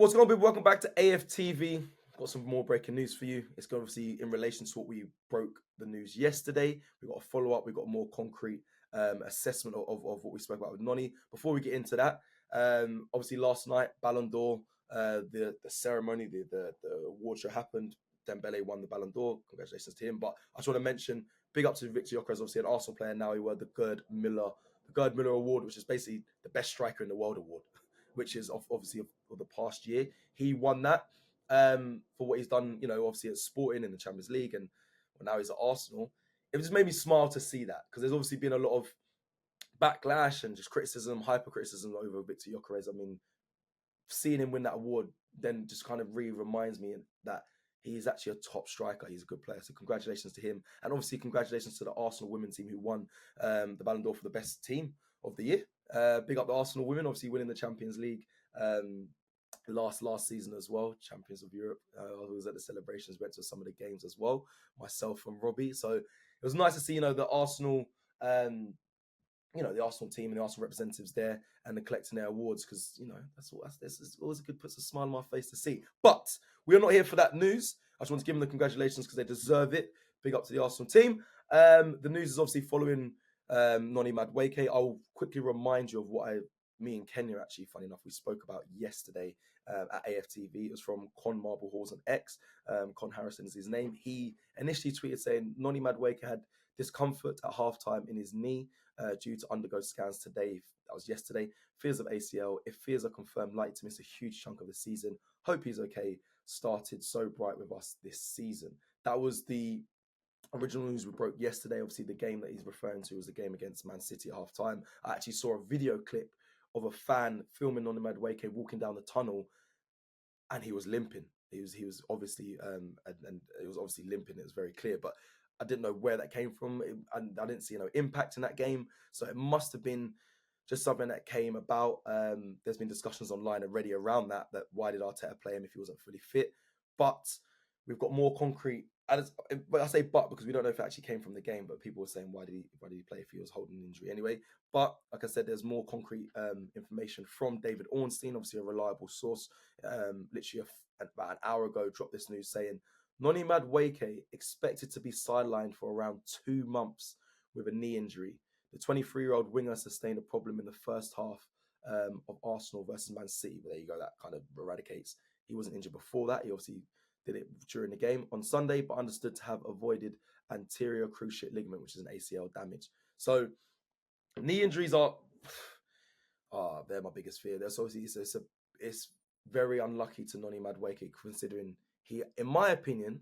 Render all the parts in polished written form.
What's going on, people? Welcome back to AFTV. Got some more breaking news for you. It's obviously in relation to what we broke the news yesterday. We've got a follow up. We've got a more concrete assessment of what we spoke about with Noni. Before we get into that, obviously last night, Ballon d'Or, the ceremony, the award show happened. Dembele won the Ballon d'Or. Congratulations to him. But I just want to mention, big up to Victor Gyökeres, obviously an Arsenal player. Now he won the Gerd Miller Award, which is basically the best striker in the world award, which is obviously of the past year. He won that for what he's done, obviously at Sporting in the Champions League, and now he's at Arsenal. It just made me smile to see that, because there's obviously been a lot of backlash and just criticism, hyper criticism over Victor Gyökeres. I mean, seeing him win that award then just kind of reminds me that he is actually a top striker. He's a good player. So congratulations to him. And obviously congratulations to the Arsenal women's team who won the Ballon d'Or for the best team of the year. Big up the Arsenal women, obviously winning the Champions League last season as well, Champions of Europe. I was at the celebrations, went to some of the games as well, myself and Robbie. So it was nice to see, the Arsenal the Arsenal team and the Arsenal representatives there and the collecting their awards, because that's always a good, puts a smile on my face to see. But we are not here for that news. I just want to give them the congratulations because they deserve it. Big up to the Arsenal team. The news is obviously following Noni Madueke. I'll quickly remind you of what me and Kenya actually, funny enough, we spoke about yesterday at AFTV. It was from Con Marble Halls on X. Con Harrison is his name. He initially tweeted saying Noni Madueke had discomfort at halftime in his knee due to undergo scans today. That was yesterday. Fears of ACL. If fears are confirmed, likely to miss a huge chunk of the season. Hope he's okay. Started so bright with us this season. That was the original news we broke yesterday. Obviously, the game that he's referring to was the game against Man City at halftime. I actually saw a video clip of a fan filming Noni Madueke walking down the tunnel, and he was limping. He was obviously and it was obviously limping. It was very clear, but I didn't know where that came from. And I didn't see impact in that game, so it must have been just something that came about. There's been discussions online already around that why did Arteta play him if he wasn't fully fit? But we've got more concrete. But I say but because we don't know if it actually came from the game. But people were saying why did he play if he was holding an injury anyway? But like I said, there's more concrete information from David Ornstein, obviously a reliable source. Literally about an hour ago, dropped this news saying Noni Madueke expected to be sidelined for around 2 months with a knee injury. The 23-year-old winger sustained a problem in the first half of Arsenal versus Man City. But there you go, that kind of eradicates. He wasn't injured before that. He obviously did it during the game on Sunday, but understood to have avoided anterior cruciate ligament, which is an ACL damage. So knee injuries are they're my biggest fear. There's obviously it's very unlucky to Noni Madueke, considering he, in my opinion,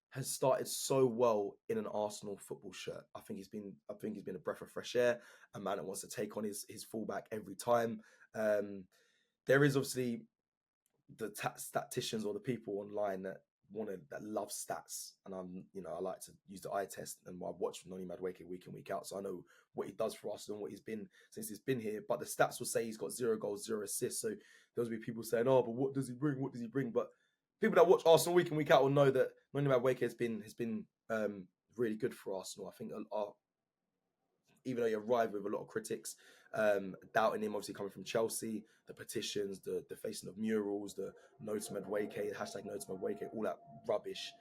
has started so well in an Arsenal football shirt. I think he's been a breath of fresh air, a man that wants to take on his fullback every time. There is obviously the statisticians or the people online that love stats, and I like to use the eye test, and I watch Noni Madueke week in, week out, so I know what he does for Arsenal and what he's been since he's been here. But the stats will say he's got 0 goals, 0 assists. So there'll be people saying, "Oh, but what does he bring? What does he bring?" But people that watch Arsenal week in, week out will know that Noni Madueke has been really good for Arsenal. I think even though he arrived with a lot of critics doubting him, obviously coming from Chelsea, the petitions, the facing of murals, the No to Madueke, hashtag No to Madueke, all that rubbish,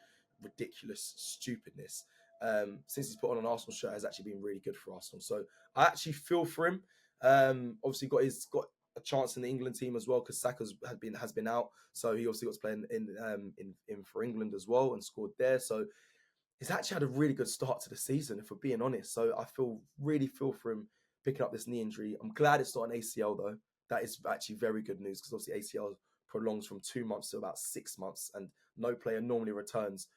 ridiculous stupidness. Since he's put on an Arsenal shirt, has actually been really good for Arsenal. So I actually feel for him. Obviously got a chance in the England team as well, because Saka's has been out, so he obviously got to play in for England as well and scored there. So he's actually had a really good start to the season, if we're being honest. So I really feel for him picking up this knee injury. I'm glad it's not an ACL though. That is actually very good news, because obviously ACL prolongs from 2 months to about 6 months, and no player normally returns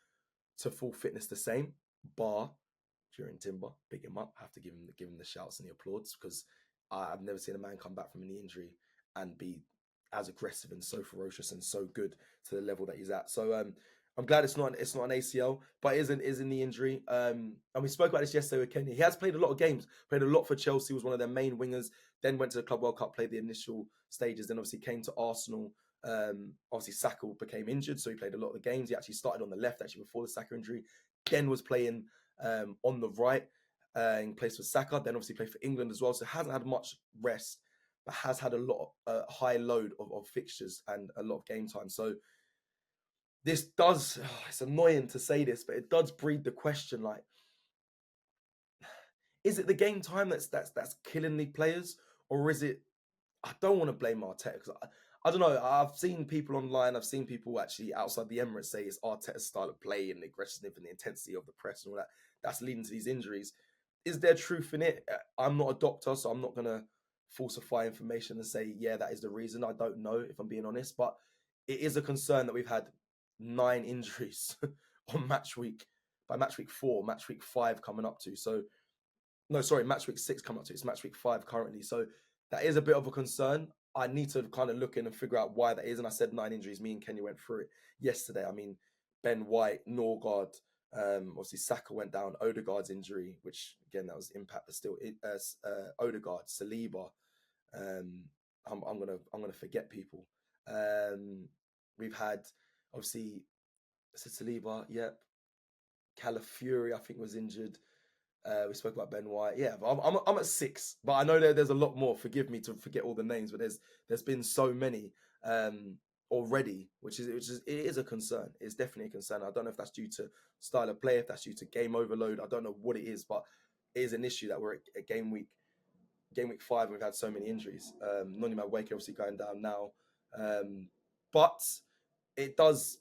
to full fitness the same, bar during Timber. Big him up. I have to give him the shouts and the applause, because I've never seen a man come back from a knee injury and be as aggressive and so ferocious and so good to the level that he's at. So I'm glad it's not an ACL, but it is a knee injury. And we spoke about this yesterday with Kenny. He has played a lot of games, played a lot for Chelsea, was one of their main wingers, then went to the Club World Cup, played the initial stages, then obviously came to Arsenal. Obviously Saka became injured, so he played a lot of the games. He actually started on the left actually before the Saka injury, then was playing on the right in place for Saka, then obviously played for England as well, so hasn't had much rest. but has had a lot high load of fixtures and a lot of game time. So this does, it's annoying to say this, but it does breed the question, like, is it the game time that's killing the players, or is it? I don't want to blame Arteta because I don't know. I've seen people online. I've seen people actually outside the Emirates say it's Arteta's style of play and the aggressiveness and the intensity of the press and all that. That's leading to these injuries. Is there truth in it? I'm not a doctor, so I'm not gonna falsify information and say yeah that is the reason. I don't know if I'm being honest, but it is a concern that we've had 9 injuries on match week by match week 4, match week 5 coming up to. So no, sorry, match week 6 coming up to. It's match week 5 currently. So that is a bit of a concern. I need to kind of look in and figure out why that is. And I said 9 injuries. Me and Kenya went through it yesterday. I mean, Ben White, Norgard, obviously Saka went down. Odegaard's injury, which again that was impact, but still, Odegaard, Saliba. I'm gonna forget people. We've had obviously Saliba, yep. Calafiori, I think, was injured. We spoke about Ben White. Yeah, I'm at 6, but I know there's a lot more. Forgive me to forget all the names, but there's been so many already, which is it is a concern. It's definitely a concern. I don't know if that's due to style of play, if that's due to game overload. I don't know what it is, but it is an issue that we're at game week 5. We've had so many injuries. Noni Madueke obviously going down now, but it does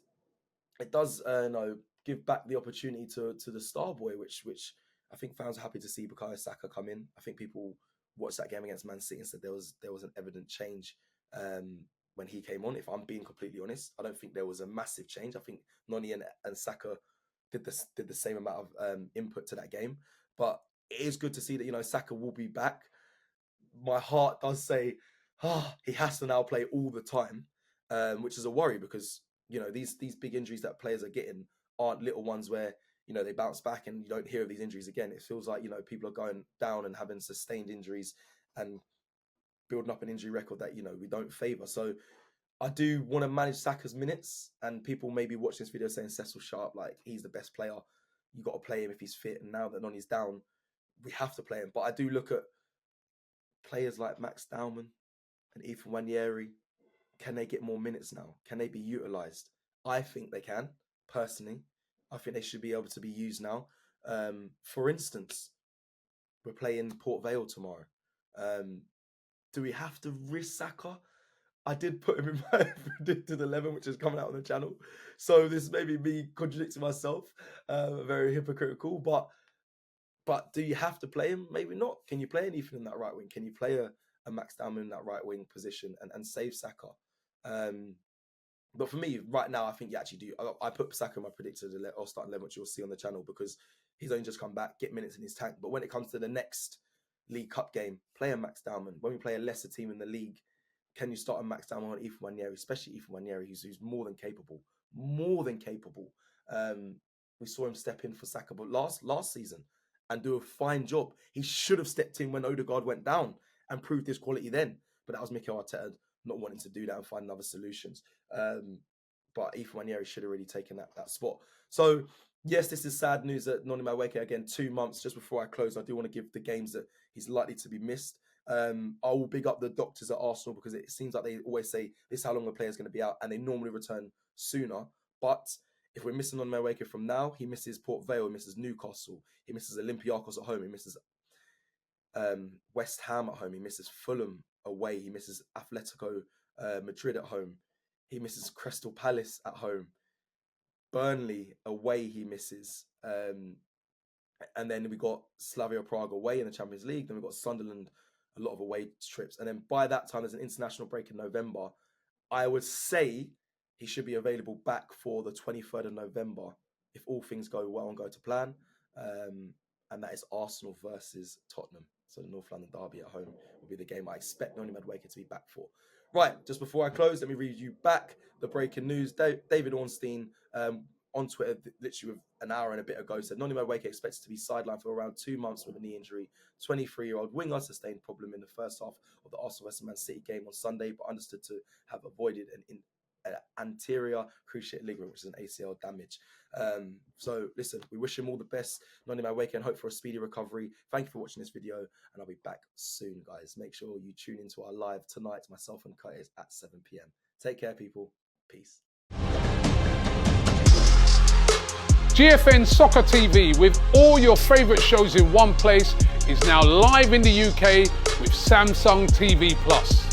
give back the opportunity to the star boy, which I think fans are happy to see Bukayo Saka come in. I think people watched that game against Man City and said there was an evident change when he came on. If I'm being completely honest, I don't think there was a massive change. I think Noni and Saka did the same amount of input to that game, but it is good to see that Saka will be back. My heart does say, he has to now play all the time, which is a worry because these big injuries that players are getting aren't little ones where they bounce back and you don't hear of these injuries again. It feels like people are going down and having sustained injuries and building up an injury record that we don't favour. So I do want to manage Saka's minutes, and people maybe watch this video saying Cecil Sharp, like, he's the best player. You got to play him if he's fit, and now that Noni's down, we have to play him. But I do look at players like Max Dowman and Ethan Wanyeri. Can they get more minutes now? Can they be utilised? I think they can, personally. I think they should be able to be used now. For instance, we're playing Port Vale tomorrow. Do we have to risk Saka? I did put him in my predicted 11, which is coming out on the channel. So this may be me contradicting myself, very hypocritical. But do you have to play him? Maybe not. Can you play anything in that right wing? Can you play a Max Dowman in that right wing position and save Saka? But for me, right now, I think you actually do. I put Saka in my predicted or start 11, which you'll see on the channel, because he's only just come back, get minutes in his tank. But when it comes to the next League Cup game, play a Max Dowman. When we play a lesser team in the league, can you start a Max Dowman on Ethan Wanyeri, especially Ethan Wanyeri, who's more than capable, more than capable. We saw him step in for Saka, but last season, and do a fine job. He should have stepped in when Odegaard went down and proved his quality then. But that was Mikel Arteta not wanting to do that and find other solutions. But Ethan Wanyeri should have really taken that spot. So yes, this is sad news that Noni Madueke, again, 2 months. Just before I close, I do want to give the games that he's likely to be missed. I will big up the doctors at Arsenal, because it seems like they always say this is how long a player is going to be out, and they normally return sooner. But if we're missing Noni Madueke from now, he misses Port Vale, he misses Newcastle, he misses Olympiacos at home, he misses West Ham at home, he misses Fulham away, he misses Atletico Madrid at home, he misses Crystal Palace at home, Burnley away he misses, and then we got Slavia Prague away in the Champions League, then we've got Sunderland, a lot of away trips, and then by that time there's an international break in November. I would say he should be available back for the 23rd of November if all things go well and go to plan, and that is Arsenal versus Tottenham. So the North London derby at home will be the game I expect Noni Madueke to be back for. Right, just before I close, let me read you back the breaking news. David Ornstein on Twitter, literally with an hour and a bit ago, said Noni Madueke expects to be sidelined for around 2 months with a knee injury. 23-year-old winger sustained problem in the first half of the Arsenal vs Man City game on Sunday, but understood to have avoided anterior cruciate ligament, which is an ACL damage. So listen, we wish him all the best, Noni Madueke, and hope for a speedy recovery. Thank you for watching this video, and I'll be back soon, guys. Make sure you tune into our live tonight, myself and Curtis, at 7 p.m. Take care, people. Peace. GFN Soccer TV, with all your favourite shows in one place, is now live in the UK with Samsung TV Plus.